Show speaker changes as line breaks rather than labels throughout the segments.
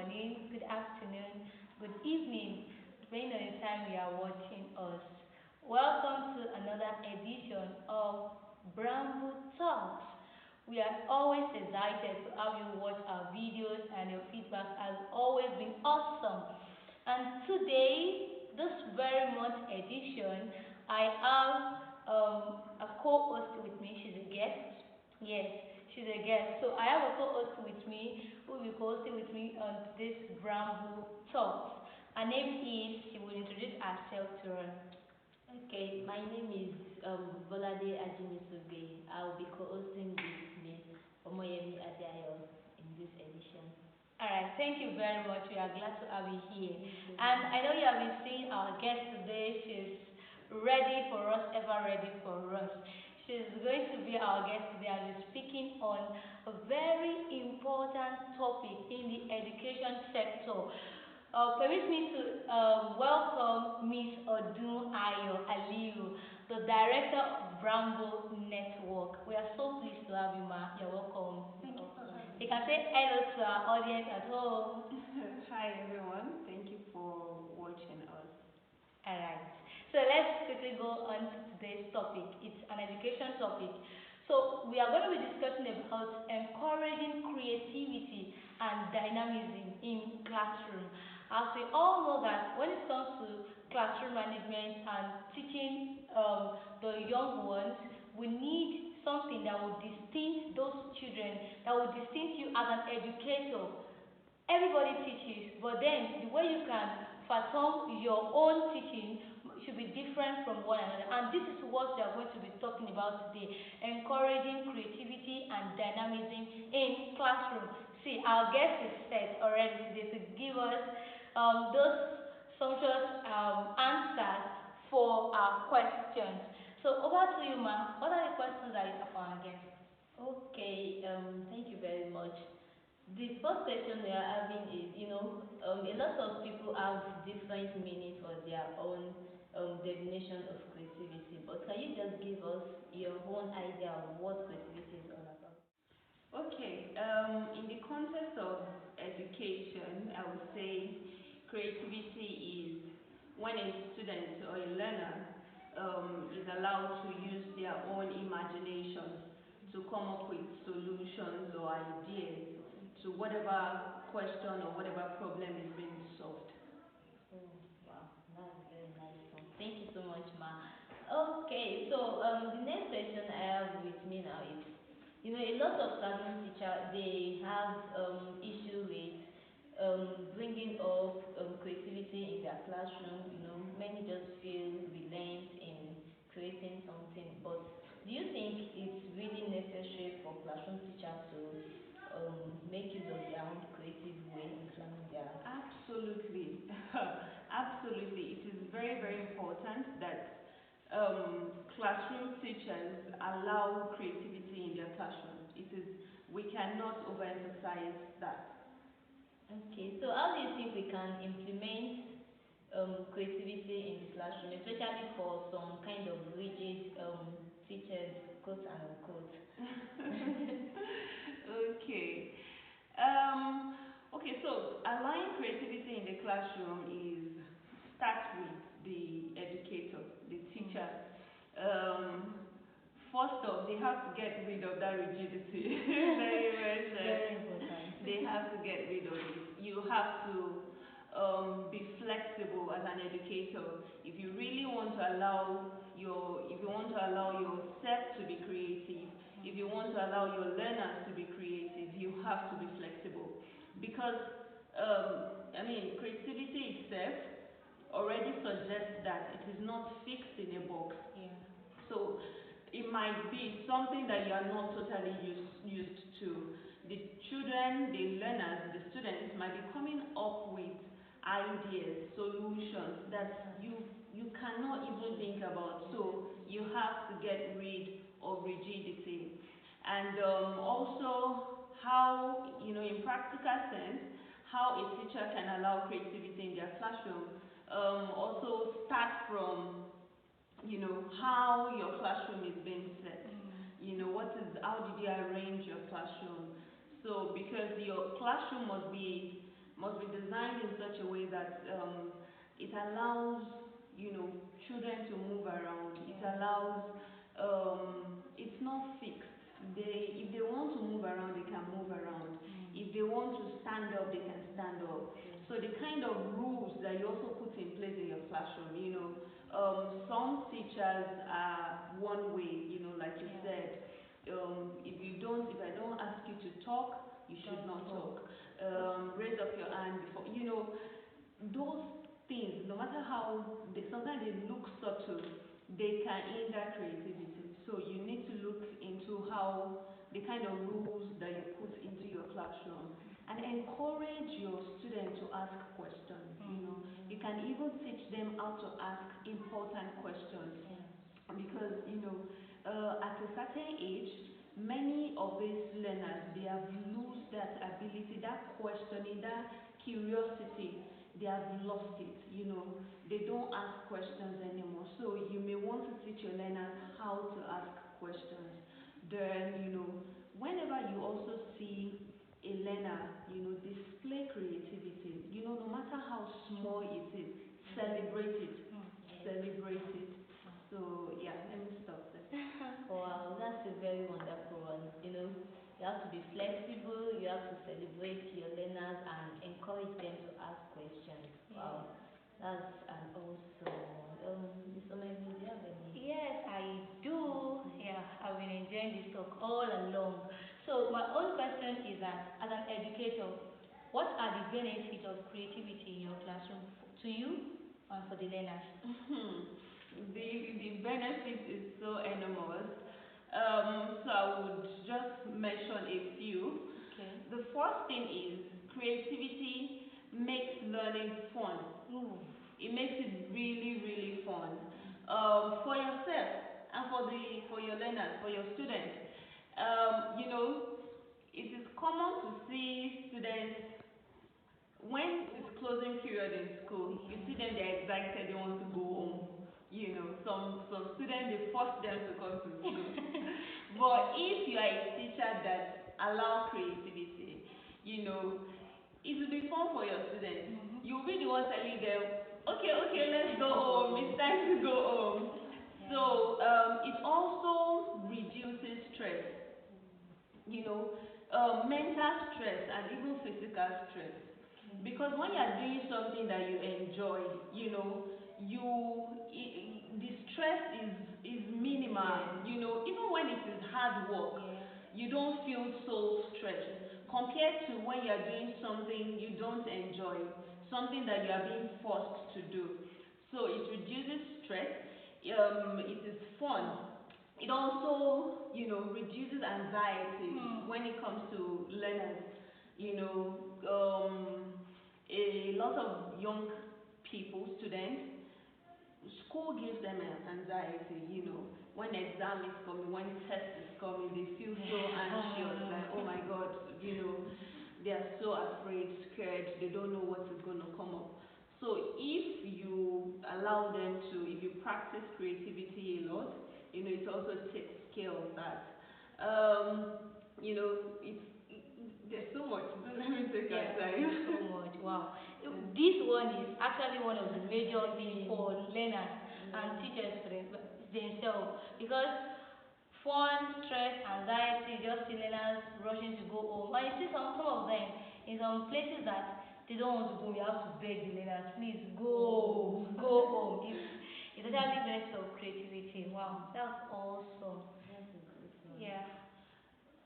morning, good afternoon, good evening, depending on the time you are watching us. Welcome to another edition of Bramble Talks. We are always excited to have you watch our videos, and your feedback has always been awesome. And today, this very month edition, I have a co-host with me. She's a guest. Yes, she's a guest. So I have a co-host with me who will be hosting with me on this Bramble Talks. Her name is, she will introduce herself to us.
Okay, my name is Bolade Ajimisugbe. I'll be co-hosting with Miss Omoyemi Adeayo in this edition.
All right, thank you very much. We are glad to have you here. And I know you have been seeing our guest today. She's ready for us, ever ready for us. She's going to be our guest today and be speaking on a very important topic in the education sector. Permit me to welcome Miss Odun Ayo Aliu, the director of Bramble Network. We are so pleased to have you, ma. You're welcome.
Thank you for having
You
me.
can say hello to our audience at home.
Hi everyone, thank you for watching us.
All right. So let's quickly go on to today's topic. It's an education topic. So we are going to be discussing about encouraging creativity and dynamism in classroom. As we all know that when it comes to classroom management and teaching the young ones, we need something that will distinct those children, that will distinct you as an educator. Everybody teaches, but then the way you can fathom your own teaching should be different from one another. And this is what we are going to be talking about today, encouraging creativity and dynamism in classroom. See, our guest is set already today to give us those sumptuous answers for our questions. So over to you, ma'am. What are the questions that you have for our guest?
Okay, thank you very much. The first question we are having is, a lot of people have different meaning for their own definition of creativity, but can you just give us your own idea of what creativity is all about?
Okay, in the context of education, I would say creativity is when a student or a learner is allowed to use their own imagination to come up with solutions or ideas to whatever question or whatever problem is being solved.
Oh, wow, that's very nice one. Thank you so much, ma. Okay, so the next question I have with me now is, a lot of classroom teachers they have issue with bringing up creativity in their classroom. Many just feel reliant in creating something. But do you think it's really necessary for classroom teachers to make use of their own creative way in planning their?
Absolutely, absolutely. It is very, very important that classroom teachers allow creativity in their classroom. We cannot overemphasize that.
Okay, so how do you think we can implement creativity in the classroom, especially for some kind of rigid teachers, quote and unquote?
Okay. Okay, so allowing creativity in the classroom is start with the educator, the teacher. First off, they have to get rid of that rigidity. Very much.
Very important.
They have to get rid of it. You have to be flexible as an educator. If you really want to allow if you want to allow yourself to be creative, if you want to allow your learners to be creative, you have to be flexible. Because, creativity itself already suggests that it is not fixed in a box.
Yeah.
So it might be something that you are not totally used to. The children, the learners, the students might be coming up with ideas, solutions that you cannot even think about. So you have to get rid of rigidity. And also how, in practical sense, how a teacher can allow creativity in their classroom. Also start from how your classroom is being set. How did you arrange your classroom? So because your classroom must be must be designed in such a way that it allows, you know, children to move around. It
Yeah.
allows, it's not fixed. If they want to move around, they can move around.
Mm.
If they want to stand up, they can stand up.
Okay.
So the kind of rules that you also put in place in your classroom, you know, some teachers are one way, you know, like you
Yeah.
said. If I don't ask you to talk, you should
Don't
not talk.
talk.
Raise up your hand before, you know, those things, no matter how sometimes they look subtle, they can hinder creativity. So you need to look into how the kind of rules that you put into your classroom and encourage your students to ask questions. You
Mm.
know, you can even teach them how to ask important questions
Yeah.
because you know at a certain age many of these learners they have lost that ability, that questioning, that curiosity, they have lost it, you know, they don't ask questions anymore. So you may want to teach your learners how to ask questions. Then you know, whenever you also see a learner, you know, display creativity, you know, no matter how small it is, celebrate it,
Mm.
celebrate it. So yeah, let me stop there.
Wow, that's a very wonderful one. You have to be flexible, you have to celebrate your learners and encourage them to ask questions.
Yeah.
Wow, that's an awesome one. Miss Omemi, do you have any?
Yes, I do. Yeah, I've been enjoying this talk all along. So my own question is that, as an educator, what are the benefits of creativity in your classroom to you and for the learners?
The benefit is so enormous. So I would just mention a few.
Okay.
The first thing is creativity makes learning fun.
Ooh.
It makes it really really fun for yourself and for your learners, for your students. You know, it is common to see students when it's closing period in school, you see them, they're excited, they want to go home. You know, some students they force them to come to school. But if you are a teacher that allow creativity, you know, it will be fun for your students.
Mm-hmm.
You'll be the one telling them, okay, okay, let's go home. It's time to go home.
Yeah.
So it also reduces stress, you know, mental stress and even physical stress.
Okay.
Because when you are doing something that you enjoy, you know, the stress is minimal.
Yes.
You know, even when it is hard work,
Yeah.
you don't feel so stressed compared to when you are doing something you don't enjoy, something that you are being forced to do. So it reduces stress. It is fun. It also, you know, reduces anxiety
Hmm.
when it comes to learners. You know, a lot of young people, students, school gives them anxiety, you know, when exam is coming, when test is coming, they feel so anxious, like, oh my God, you know, they are so afraid, scared, they don't know what is going to come up. So if you allow them to, if you practice creativity a lot, you know, it also takes care of that. Um, you know, there's so much, don't let me take our
Yeah,
time.
so much. Wow. This one is actually one of the major things for learners and teachers for themselves, because fun, stress, anxiety, just see learners rushing to go home. And you see some of them in some places that they don't want to go. You have to beg the learners, please go, go home. It's actually benefit of creativity. Wow, that's awesome.
That's a good one.
Yeah.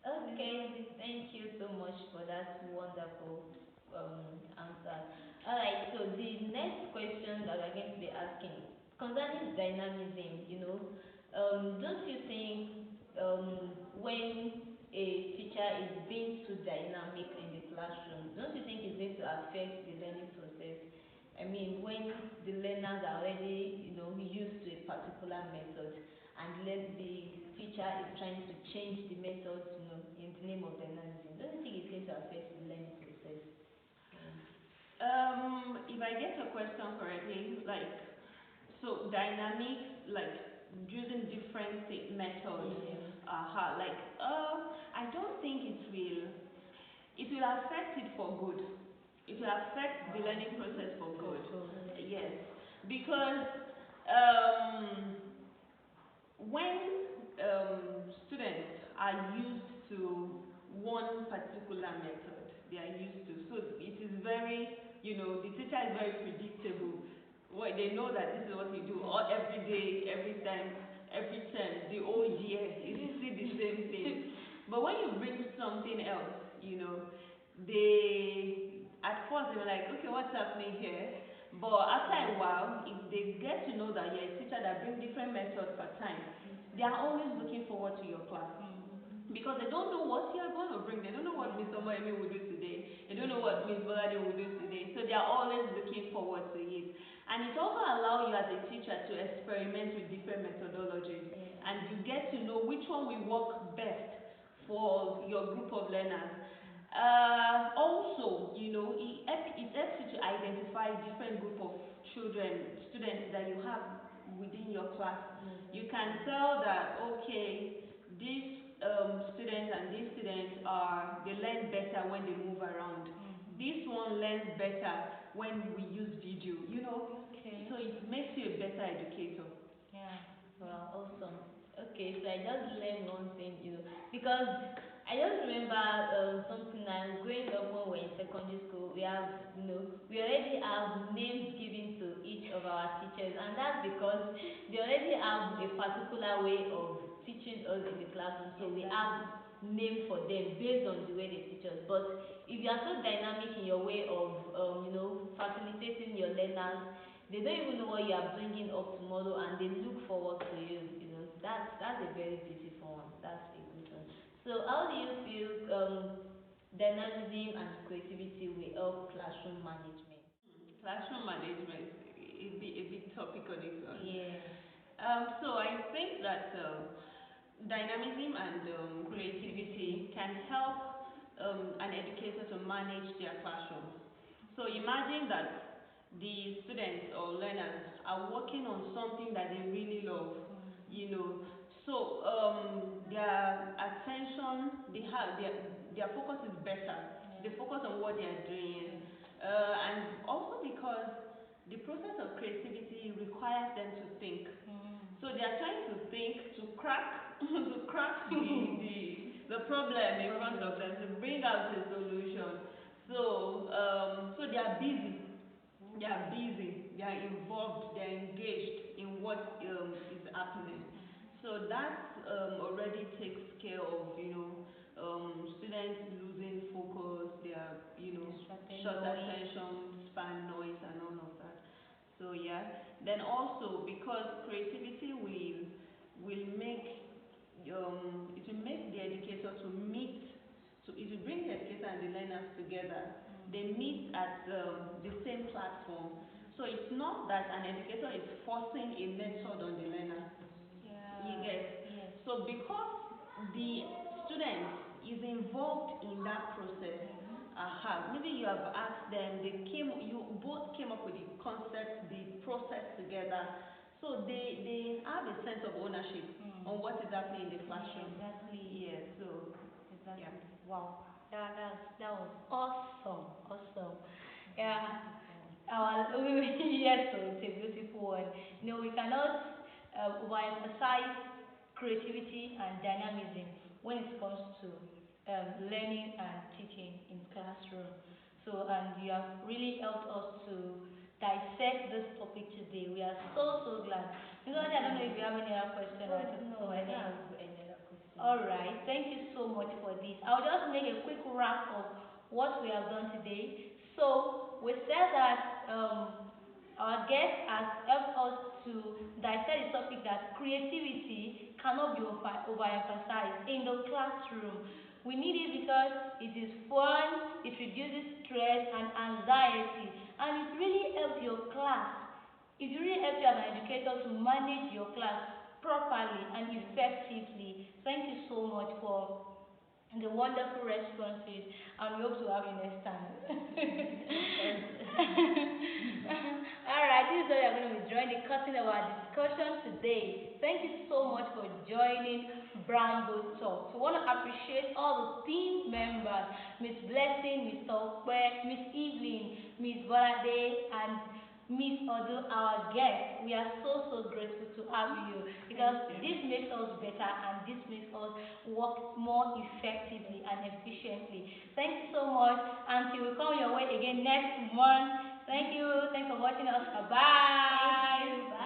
Okay, thank you so much for that wonderful answer. All right, so the next question that we're going to be asking concerning dynamism, don't you think when a teacher is being too dynamic in the classroom, don't you think it's going to affect the learning process? I mean, when the learners are already, used to a particular method, and the teacher is trying to change the methods, in the name of dynamism. Don't you think it's going to affect the learning process?
If I get your question correctly, like, so dynamics, like using different methods,
Yeah.
I don't think it will affect it for good. It will affect the
Wow.
learning process for
For
good.
good.
Yes, because um, when students are used to one particular method, they are used to, so it is very, the teacher is very predictable. What they know that this is what you do all every day, every time, every term, the whole year is still the same thing. But when you bring something else, they at first they were like, okay, what's happening here? But after a while, if they get to know that you're a teacher that bring different methods per time, they are always looking forward to your class because they don't know what you are going to bring. They don't know what Mr. Moemi will do today. They don't know what Miss Bolade will do today. So they are always looking forward to it. And it also allows you as a teacher to experiment with different methodologies. And you get to know which one will work best for your group of learners. Also, it helps you to identify different group of children, students that you have within your class. You can tell that, okay, these students and these students they learn better when they move around. This one learns better when we use video,
Okay.
so it makes you a better educator.
Yeah.
Wow, awesome. Okay, so I just learned one thing, because I just remember something now. Growing up when we were in secondary school, we already have names given to each of our teachers, and that's because they already have a particular way of teaching us in the classroom. So we have
Exactly.
name for them based on the way they teach us. But if you are so dynamic in your way of, facilitating your learners, they don't even know what you are bringing up tomorrow, and they look forward to you. That's a very beautiful one. That's a good one. So how do you feel dynamism and creativity will help classroom management?
Classroom management is a big topic on its own.
Yes.
So I think that dynamism and creativity
Creativity.
can help an educator to manage their classroom. So imagine that the students or learners are working on something that they really love, you know. So their attention, their focus is better. They
Yeah.
focus on what they are doing,
Yes.
and also because the process of creativity requires them to think. So they are trying to think to crack to crack the problem in front of
Problem.
them to bring out a solution. So they are busy. They are busy. They are involved. They are engaged in what is happening. So that already takes care of students losing focus. They are
Distracted
short
noise.
attention span, noise, and all of that. So yeah. Then also because creativity it will make the educator to meet, so it will bring the educator and the learners together. They meet at the same platform. So it's not that an educator is forcing a method on the learner. You
Yeah.
get.
Yes.
So because the student is involved in that process, maybe you have asked them, you both came up with the concept, the process together. So they have a sense of ownership on what is happening in the
Yeah,
classroom.
exactly.
Yeah, so yeah.
Exactly. Wow. That was awesome. Awesome. Yeah. Our yes, so it's a beautiful one. We cannot overemphasize creativity and dynamism when it comes to learning and teaching in classroom. So, and you have really helped us to dissect this topic today. We are so glad. Mr. I don't know if you have any other question
Oh
from
no,
your
I don't
end.
have any other question.
All right. Thank you so much for this. I'll just make a quick wrap of what we have done today. So we said that our guest has helped us to dissect the topic that creativity cannot be overemphasized in the classroom. We need it because it is fun, it reduces stress and anxiety, and it really helps your class. It really helps you as an educator to manage your class properly and effectively. Thank you so much for the wonderful responses, and we hope to have you next time.
Of course.
All right, this is where we are going to be drawing the curtain of our discussion today. Thank you so much for joining Bramble Talks. We want to appreciate all the team members members, Miss Blessing, Miss Tokwe, Miss Evelyn, Miss Bolade, and Miss Odu, our guest. We are so so grateful to have you because
Thank you.
this makes us better and this makes us work more effectively and efficiently. Thank you so much. Until we come your way again next month. Thank you. Thanks for watching us. Bye
Thank
bye.
you. Bye.